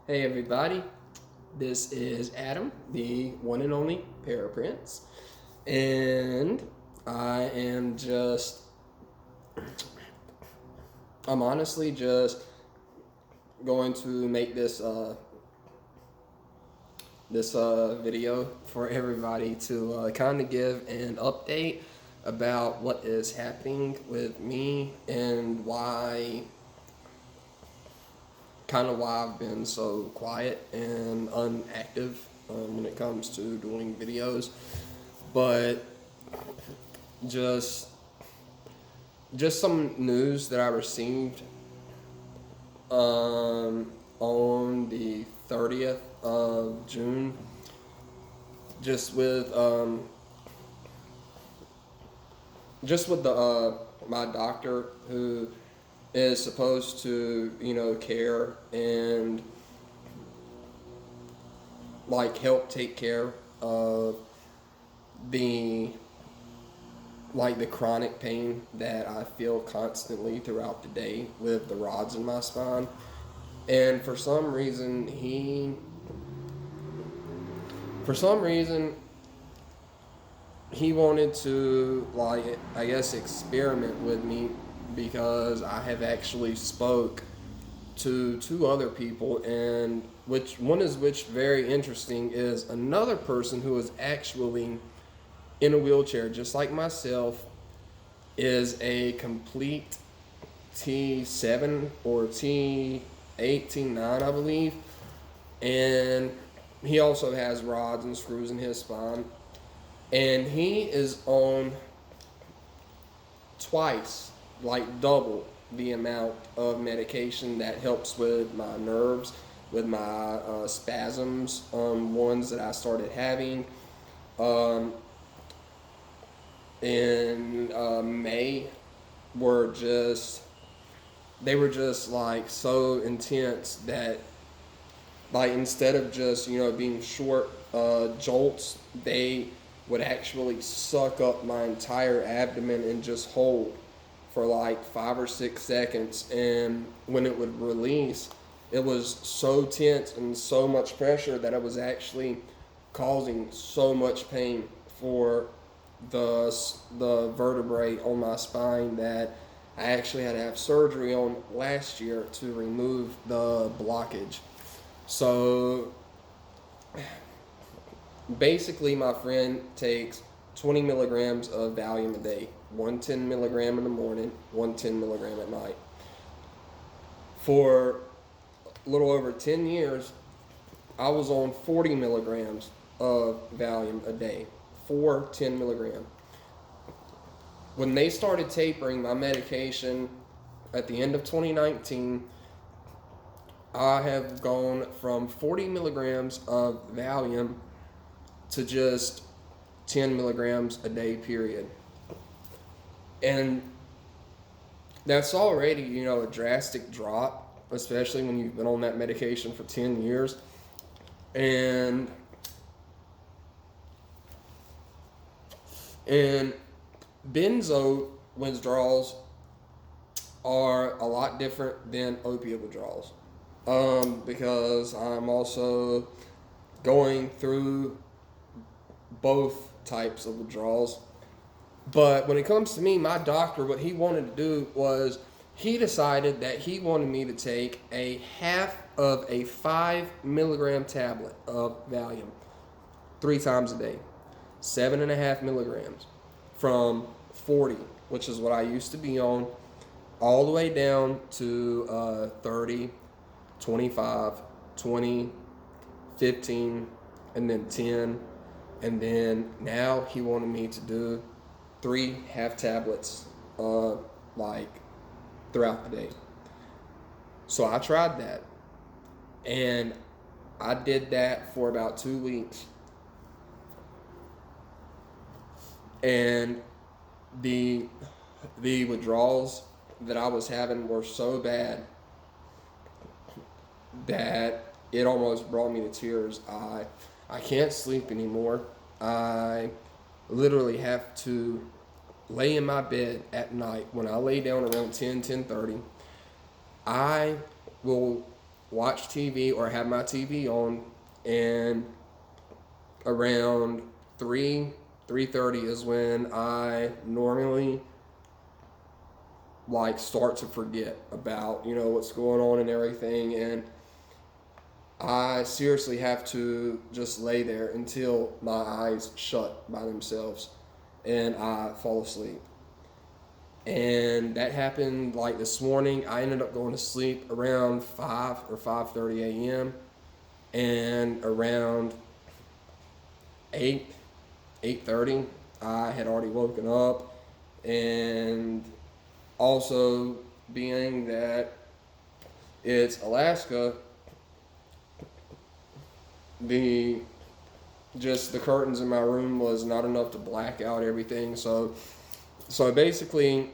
Hey everybody, this is Adam, the one and only Paraprince, and I am just, I'm honestly just going to make this video for everybody to kind of give an update about what is happening with me and why I've been so quiet and unactive when it comes to doing videos. But just just some news that I received on the 30th of June, just with the my doctor who is supposed to care and help take care of the the chronic pain that I feel constantly throughout the day with the rods in my spine. And for some reason he wanted to, I guess, experiment with me, because I have actually spoke to two other people, and which very interesting is another person who is actually in a wheelchair just like myself, is a complete T7 or T8, T9, I believe. And he also has rods and screws in his spine. And he is on twice, double the amount of medication that helps with my nerves, with my spasms, ones that I started having. Um, in May were just they were just so intense that instead of just being short jolts, they would actually suck up my entire abdomen and just hold for 5 or 6 seconds, and when it would release, it was so tense and so much pressure that it was actually causing so much pain for the vertebrae on my spine that I actually had to have surgery on last year to remove the blockage. So basically, my friend takes 20 milligrams of Valium a day, 110 milligram in the morning, 110 milligram at night. For a little over 10 years, I was on 40 milligrams of Valium a day, 10 milligram. When they started tapering my medication at the end of 2019, I have gone from 40 milligrams of Valium to just 10 milligrams a day, period. And that's already, a drastic drop, especially when you've been on that medication for 10 years. And benzo withdrawals are a lot different than opiate withdrawals, because I'm also going through both types of withdrawals. But when it comes to me, my doctor, what he wanted to do was he decided that he wanted me to take a half of a 5 milligram tablet of Valium 3 times a day, 7.5 milligrams, from 40, which is what I used to be on, all the way down to 30, 25, 20, 15, and then 10. And then now he wanted me to do 3 half tablets throughout the day. So I tried that. And I did that for about 2 weeks. And the withdrawals that I was having were so bad that it almost brought me to tears. I can't sleep anymore. I literally have to lay in my bed at night. When I lay down around 10, 10:30, I will watch TV or have my TV on, and around 3:30 is when I normally like start to forget about what's going on and everything, and I seriously have to just lay there until my eyes shut by themselves and I fall asleep. And that happened like this morning. I ended up going to sleep around 5 or 5:30 a.m. and around 8 8:30 I had already woken up, and also being that it's Alaska, the just the curtains in my room was not enough to black out everything. So basically,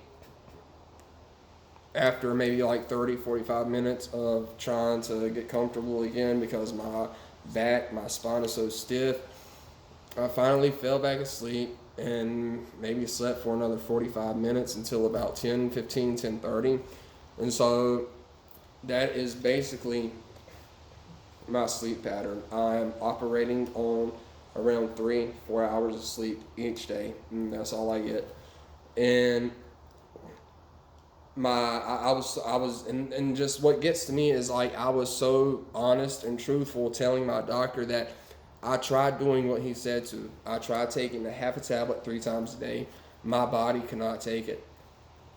after maybe like 30, 45 minutes of trying to get comfortable again because my spine is so stiff, I finally fell back asleep and maybe slept for another 45 minutes until about 10:15, 10:30. And so that is basically my sleep pattern. I'm operating on around 3-4 hours of sleep each day, and that's all I get. And I was and just what gets to me is like I was so honest and truthful telling my doctor that I tried doing what he said to. I tried taking a half a tablet 3 times a day. My body could not take it.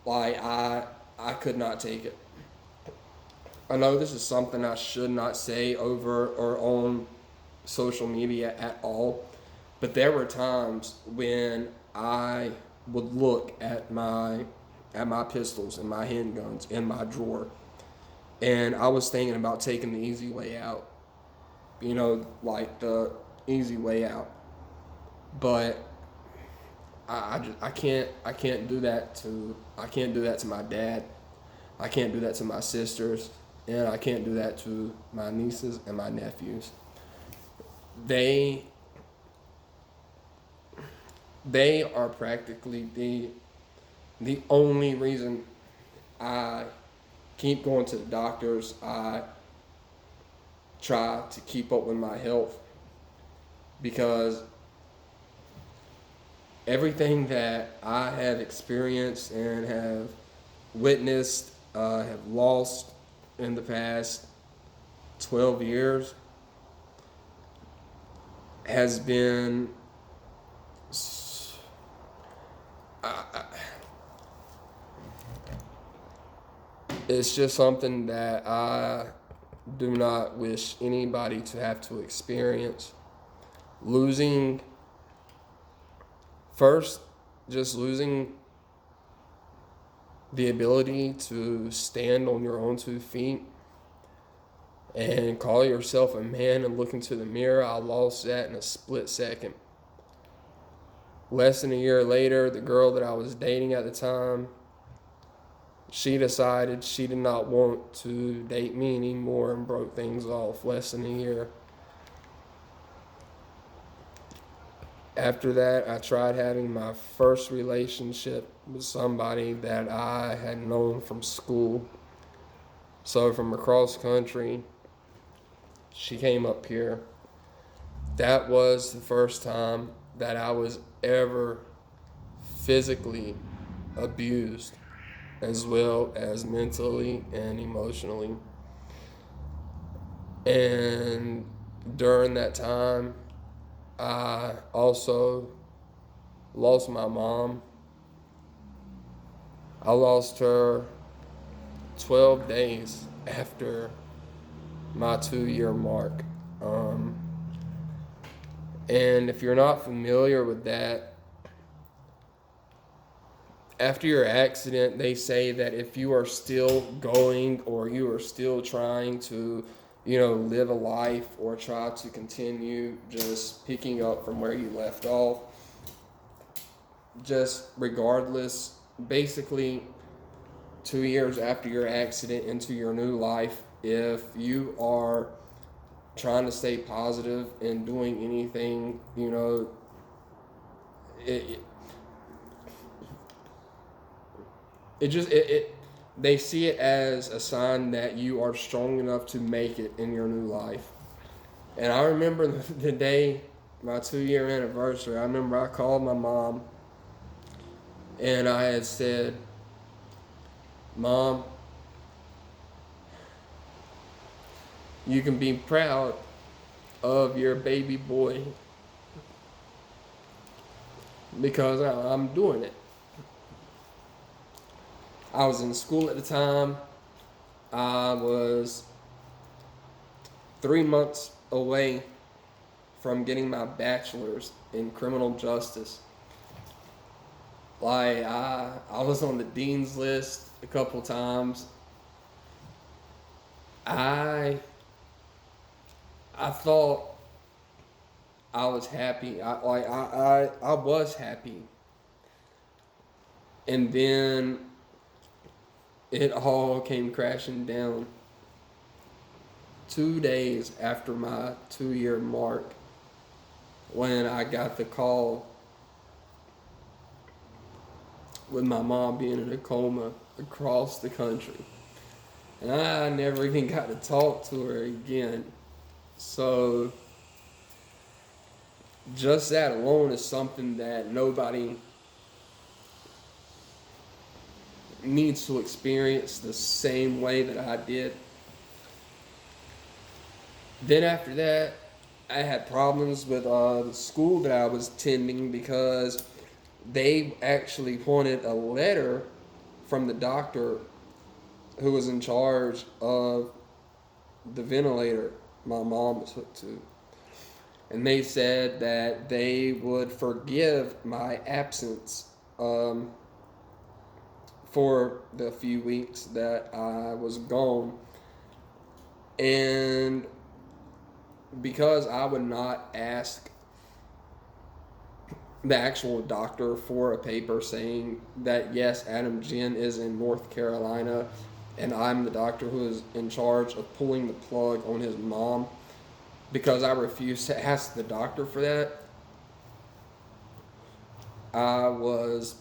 Like I could not take it. I know this is something I should not say over or on social media at all, but there were times when I would look at my pistols and my handguns in my drawer, and I was thinking about taking the easy way out. Like the easy way out. But I can't do that to my dad. I can't do that to my sisters, and I can't do that to my nieces and my nephews. They they are practically the only reason I keep going to the doctors. I try to keep up with my health because everything that I have experienced and have witnessed, have lost in the past 12 years has been it's just something that I do not wish anybody to have to experience. Losing, first, just losing the ability to stand on your own 2 feet and call yourself a man and look into the mirror. I lost that in a split second. Less than a year later, the girl that I was dating at the time, she decided she did not want to date me anymore and broke things off less than a year. After that, I tried having my first relationship with somebody that I had known from school. So from across country, she came up here. That was the first time that I was ever physically abused, as well as mentally and emotionally. And during that time, I also lost my mom. I lost her 12 days after my 2-year mark. And if you're not familiar with that, after your accident, they say that if you are still going or you are still trying to, live a life or try to continue just picking up from where you left off, just regardless, basically 2 years after your accident into your new life, if you are trying to stay positive and doing anything, it, it just they see it as a sign that you are strong enough to make it in your new life. And I remember the day, my 2 year anniversary, I remember I called my mom and I had said, Mom, you can be proud of your baby boy because I'm doing it. I was in school at the time. I was 3 months away from getting my bachelor's in criminal justice. Like I was on the dean's list a couple times. I I thought I was happy. I was happy. And then it all came crashing down 2 days after my 2 year mark when I got the call with my mom being in a coma across the country. And I never even got to talk to her again. So just that alone is something that nobody needs to experience the same way that I did. Then after that, I had problems with the school that I was attending because they actually wanted a letter from the doctor who was in charge of the ventilator my mom was hooked to. And they said that they would forgive my absence for the few weeks that I was gone. And because I would not ask the actual doctor for a paper saying that yes, Adam Jen is in North Carolina and I'm the doctor who is in charge of pulling the plug on his mom, because I refused to ask the doctor for that, I was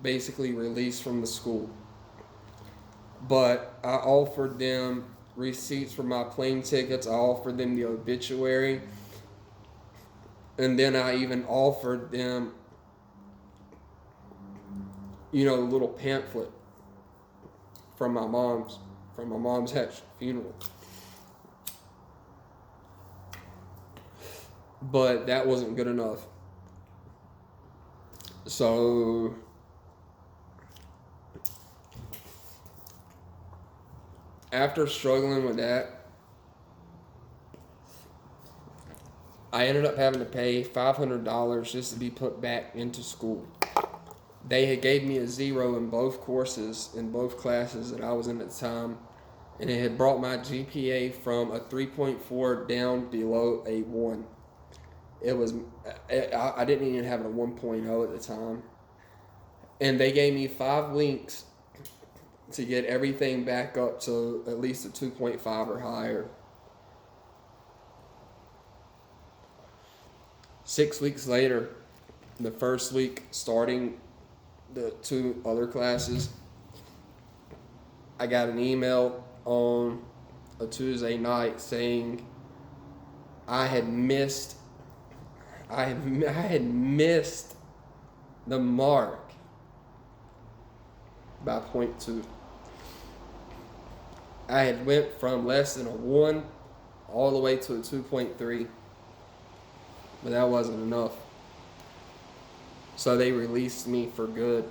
basically released from the school. But I offered them receipts for my plane tickets, I offered them the obituary, and then I even offered them, a little pamphlet from my mom's actual funeral. But that wasn't good enough. So after struggling with that, I ended up having to pay $500 just to be put back into school. They had gave me a 0 in both courses, in both classes that I was in at the time, and it had brought my GPA from a 3.4 down below a 1. I didn't even have a 1.0 at the time. And they gave me 5 weeks to get everything back up to at least a 2.5 or higher. 6 weeks later, the first week starting the 2 other classes, I got an email on a Tuesday night saying I had missed the mark by 0.2. I had went from less than a 1 all the way to a 2.3. But that wasn't enough. So they released me for good.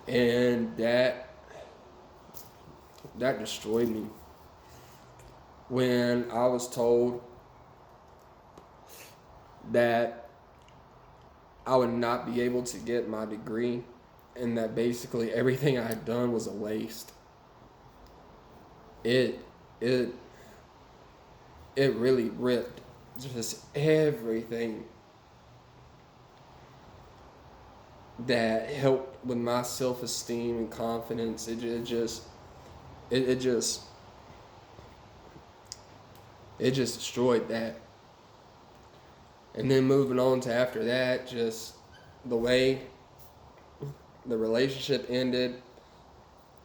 And that destroyed me. When I was told that I would not be able to get my degree and that basically everything I had done was a waste. It really ripped just everything that helped with my self-esteem and confidence. It just destroyed that. And then moving on to after that, just the way the relationship ended.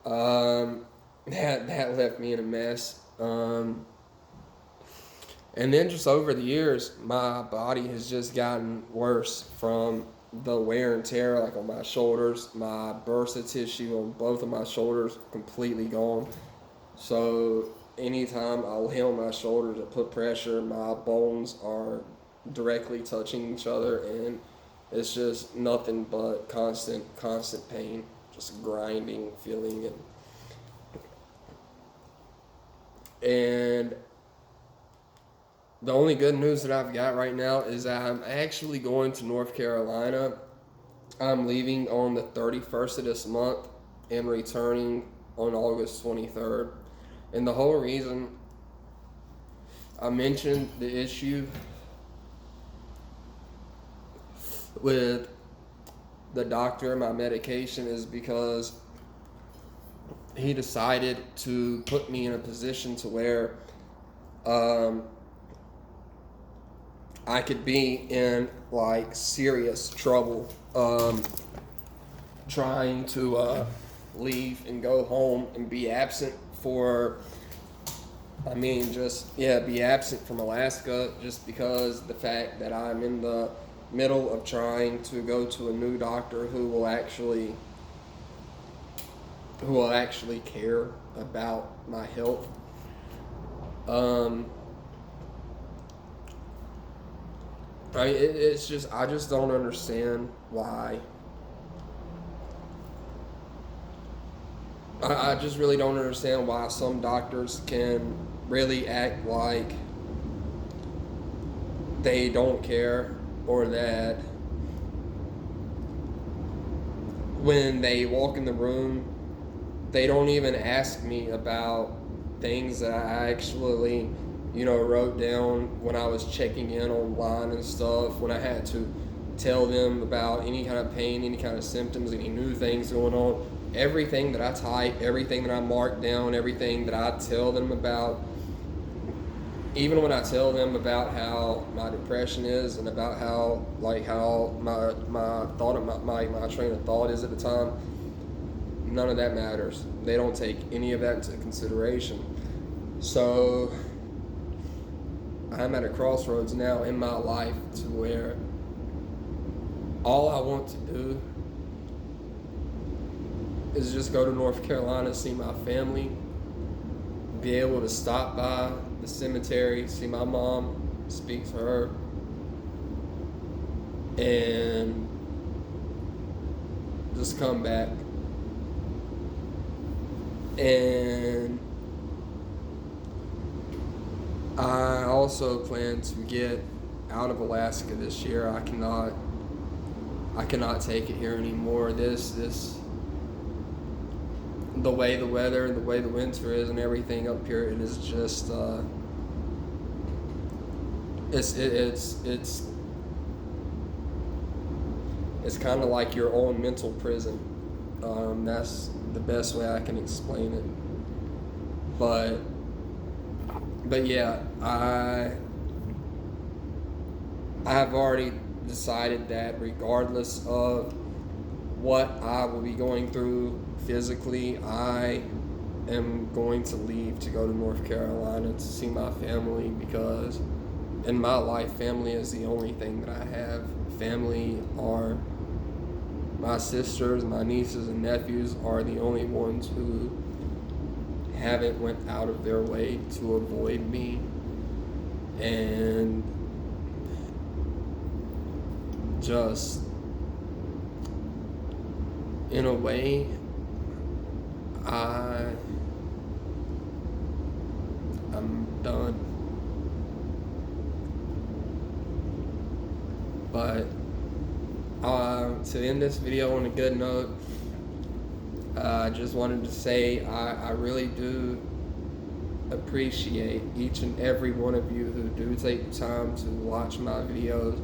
That left me in a mess. And then just over the years, my body has just gotten worse from the wear and tear, like on my shoulders. My bursa tissue on both of my shoulders completely gone. So anytime I lay on my shoulders and put pressure, my bones are directly touching each other, and it's just nothing but constant pain, just grinding feeling. And the only good news that I've got right now is that I'm actually going to North Carolina. I'm leaving on the 31st of this month and returning on August 23rd. And the whole reason I mentioned the issue with the doctor and my medication is because he decided to put me in a position to where I could be in like serious trouble trying to leave and go home and be absent for be absent from Alaska, just because the fact that I'm in the middle of trying to go to a new doctor who will actually care about my health. It's just, I just don't understand why. I just really don't understand why some doctors can really act like they don't care, or that when they walk in the room, they don't even ask me about things that I actually, wrote down when I was checking in online and stuff, when I had to tell them about any kind of pain, any kind of symptoms, any new things going on. Everything that I type, everything that I mark down, everything that I tell them about, even when I tell them about how my depression is and about how my train of thought is at the time, none of that matters. They don't take any of that into consideration. So I'm at a crossroads now in my life to where all I want to do is just go to North Carolina, see my family, be able to stop by the cemetery, see my mom, speak to her, and just come back. And I also plan to get out of Alaska this year. I cannot take it here anymore. The way the weather, the way the winter is, and everything up here, it is just it's kind of like your own mental prison. That's the best way I can explain it. But yeah, I have already decided that regardless of what I will be going through physically, I am going to leave to go to North Carolina to see my family, because in my life, family is the only thing that I have. Family are my sisters, my nieces and nephews are the only ones who haven't went out of their way to avoid me. And just in a way, I'm done. But to end this video on a good note, I just wanted to say I really do appreciate each and every one of you who do take the time to watch my videos.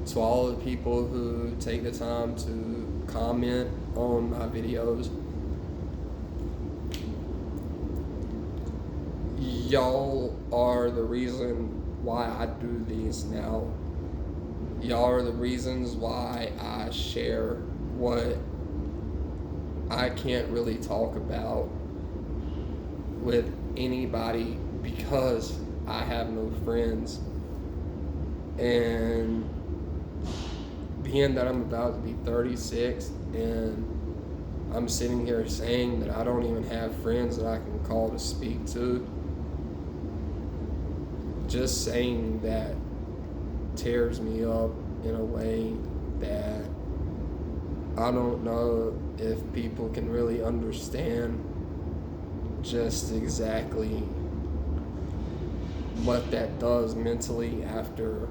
To all the people who take the time to comment on my videos, y'all are the reason why I do these now. Y'all are the reasons why I share what I can't really talk about with anybody because I have no friends. And being that I'm about to be 36 and I'm sitting here saying that I don't even have friends that I can call to speak to, just saying that tears me up in a way that I don't know if people can really understand just exactly what that does mentally after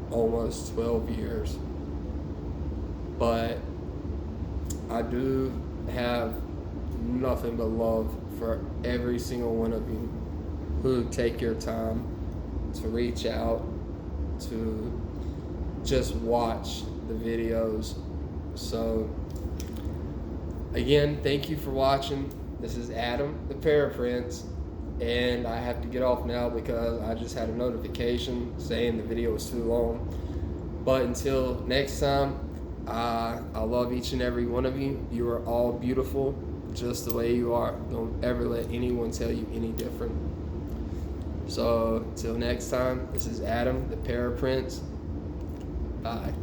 almost 12 years. But I do have nothing but love for every single one of you who take your time to reach out, to just watch the videos. So again, thank you for watching. This is Adam, the Paraprince, and I have to get off now because I just had a notification saying the video was too long. But until next time, I love each and every one of you. You are all beautiful just the way you are. Don't ever let anyone tell you any different. So until next time, this is Adam, the Paraprince. Bye.